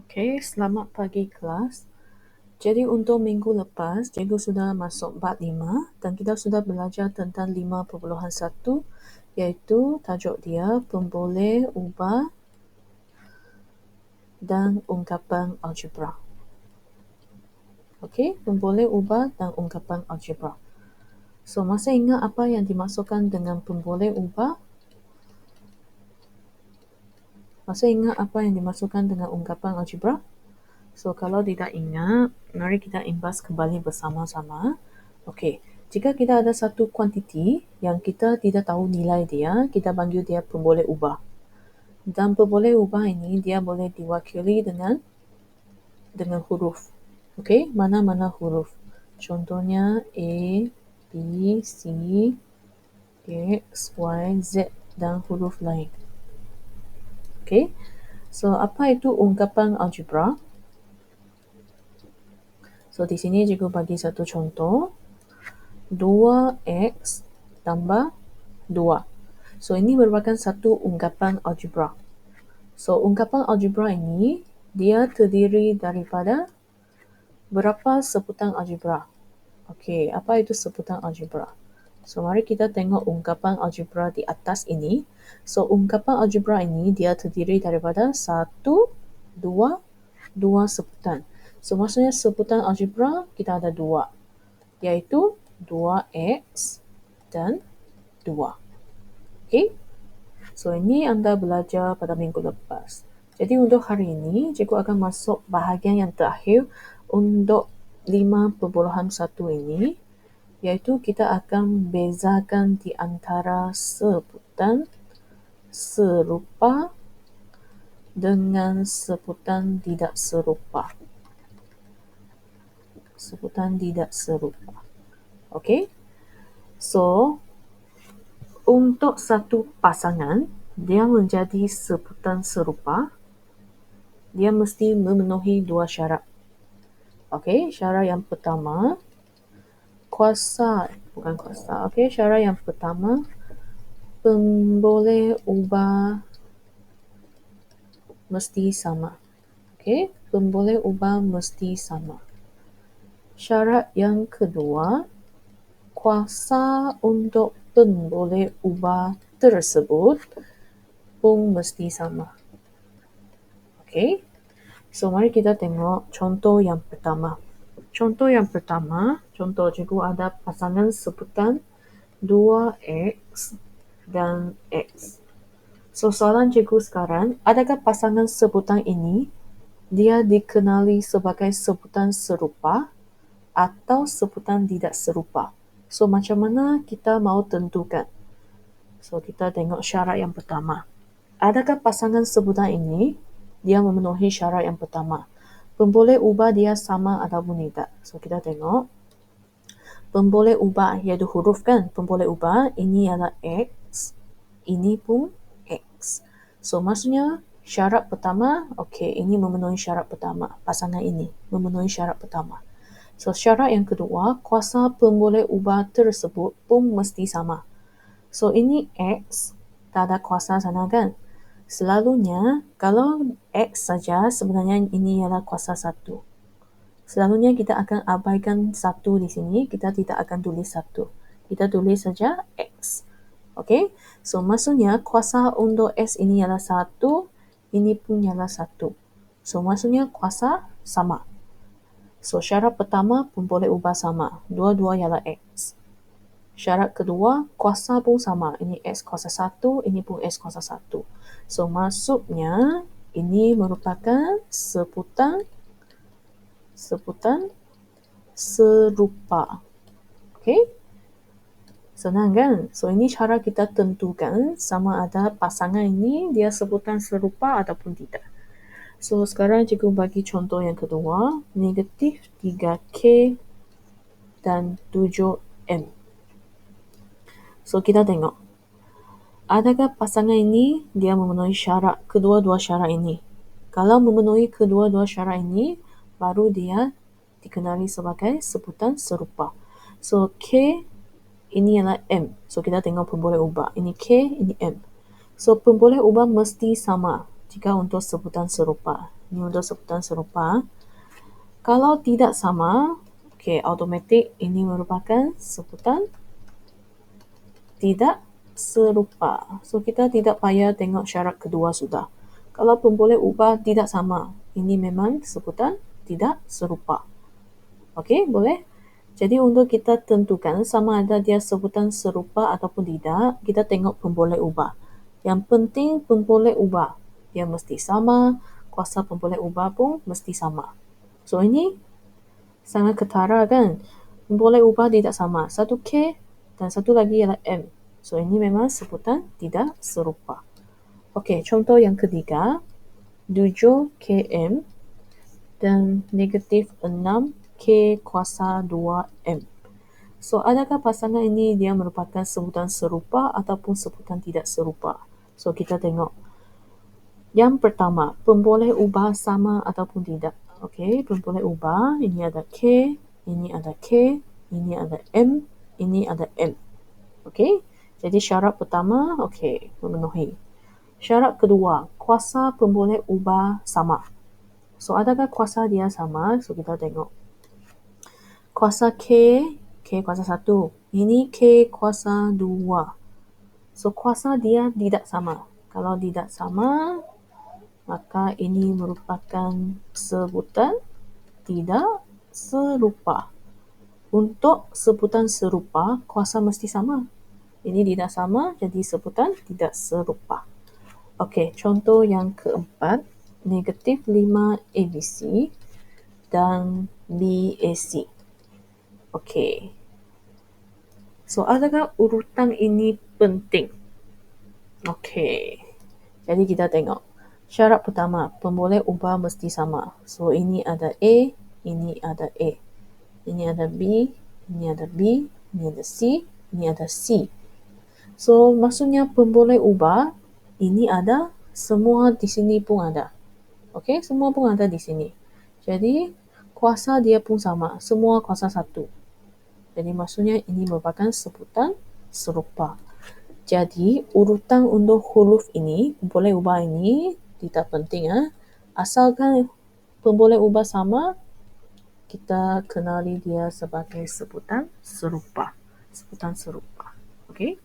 Okey, selamat pagi kelas. Jadi untuk minggu lepas, cikgu sudah masuk bab 5 dan kita sudah belajar tentang 5.1 iaitu tajuk dia pemboleh ubah dan ungkapan algebra. Okey, pemboleh ubah dan ungkapan algebra. So, masih ingat apa yang dimaksudkan dengan pemboleh ubah? Masih ingat apa yang dimaksudkan dengan ungkapan algebra? So, kalau tidak ingat, mari kita imbas kembali bersama-sama. Okey, jika kita ada satu kuantiti yang kita tidak tahu nilai dia, kita panggil dia pemboleh ubah. Dan pemboleh ubah ini dia boleh diwakili dengan huruf. Okey, mana-mana huruf. Contohnya A, B, C, X, Y, Z dan huruf lain. Okey, so apa itu ungkapan algebra? So, di sini cikgu bagi satu contoh. 2x tambah 2. So, ini merupakan satu ungkapan algebra. So, ungkapan algebra ini, dia terdiri daripada berapa sebutan algebra. Okey, apa itu sebutan algebra? So, mari kita tengok ungkapan algebra di atas ini. So, ungkapan algebra ini, dia terdiri daripada 1, 2, 2 sebutan. So, maksudnya sebutan algebra kita ada 2, iaitu 2x dan 2. Okey? So, ini anda belajar pada minggu lepas. Jadi, untuk hari ini, cikgu akan masuk bahagian yang terakhir untuk 5.1 ini, iaitu kita akan bezakan di antara sebutan serupa dengan sebutan tidak serupa. Sebutan tidak serupa. Okey? So, untuk satu pasangan, dia menjadi sebutan serupa, dia mesti memenuhi 2 syarat. Okey, syarat yang pertama, syarat yang pertama, pemboleh ubah mesti sama. Okey, pemboleh ubah mesti sama. Syarat yang kedua, kuasa untuk pemboleh ubah tersebut pun mesti sama. Okey, so mari kita tengok contoh yang pertama. Contoh yang pertama, contoh cikgu ada pasangan sebutan 2x dan x. So, soalan cikgu sekarang, adakah pasangan sebutan ini dia dikenali sebagai sebutan serupa atau sebutan tidak serupa? So, macam mana kita mau tentukan? So, kita tengok syarat yang pertama. Adakah pasangan sebutan ini dia memenuhi syarat yang pertama? Pemboleh ubah dia sama ataupun tidak? So, kita tengok. Pemboleh ubah iaitu huruf kan? Pemboleh ubah ini adalah x, ini pun x. So, maksudnya syarat pertama, okey, ini memenuhi syarat pertama. Pasangan ini memenuhi syarat pertama. So, syarat yang kedua, kuasa pemboleh ubah tersebut pun mesti sama. So, ini x, tak ada kuasa sana kan? Selalunya, kalau x saja, sebenarnya ini ialah kuasa 1. Selalunya kita akan abaikan 1 di sini, kita tidak akan tulis 1. Kita tulis saja x. Okey? So, maksudnya kuasa untuk x ini ialah 1, ini pun ialah 1. So, maksudnya kuasa sama. So, syarat pertama pemboleh ubah sama. Dua-dua ialah x. Syarat kedua, kuasa pun sama. Ini x kuasa 1, ini pun x kuasa 1. So, maksudnya ini merupakan sebutan serupa. Okey? Senang kan? So, ini cara kita tentukan sama ada pasangan ini dia sebutan serupa ataupun tidak. So, sekarang cikgu bagi contoh yang kedua. Negatif 3K dan 7M. So, kita tengok. Adakah pasangan ini dia memenuhi syarat kedua-dua syarat ini? Kalau memenuhi kedua-dua syarat ini, baru dia dikenali sebagai sebutan serupa. So, K ini ialah M. So, kita tengok pemboleh ubah. Ini K, ini M. So, pemboleh ubah mesti sama jika untuk sebutan serupa. Ini untuk sebutan serupa. Kalau tidak sama, automatik ini merupakan sebutan tidak serupa. So, kita tidak payah tengok syarat kedua sudah. Kalau pun boleh ubah tidak sama, ini memang sebutan tidak serupa. Okey, boleh? Jadi untuk kita tentukan sama ada dia sebutan serupa ataupun tidak, kita tengok pemboleh ubah. Yang penting pemboleh ubah. Dia mesti sama, kuasa pemboleh ubah pun mesti sama. So ini sangat ketara kan? Pemboleh ubah tidak sama. Satu K dan satu lagi ialah M. So ini memang sebutan tidak serupa. Okey, contoh yang ketiga. 7 km dan negatif 6 K kuasa 2M. So, adakah pasangan ini dia merupakan sebutan serupa ataupun sebutan tidak serupa? So, kita tengok. Yang pertama, pemboleh ubah sama ataupun tidak. Okey, pemboleh ubah, ini ada K, ini ada K, ini ada M, ini ada M. Okey, jadi syarat pertama, memenuhi. Syarat kedua, kuasa pemboleh ubah sama. So, adakah kuasa dia sama? So, kita tengok. Kuasa K kuasa 1. Ini K kuasa 2. So, kuasa dia tidak sama. Kalau tidak sama, maka ini merupakan sebutan tidak serupa. Untuk sebutan serupa, kuasa mesti sama. Ini tidak sama, jadi sebutan tidak serupa. Okey, contoh yang keempat. Negatif 5 ABC dan BAC. Okey. So, adakah urutan ini penting? Okey. Jadi kita tengok. Syarat pertama, pemboleh ubah mesti sama. So, ini ada A, ini ada A. Ini ada B, ini ada B, ini ada C, ini ada C. So, maksudnya pemboleh ubah, ini ada, semua di sini pun ada. Okey, semua pun ada di sini. Jadi, kuasa dia pun sama. Semua kuasa 1. Jadi maksudnya ini merupakan sebutan serupa. Jadi urutan untuk huruf ini, pemboleh ubah ini tidak penting. Asalkan pemboleh ubah sama, kita kenali dia sebagai sebutan serupa. Sebutan serupa. Okey?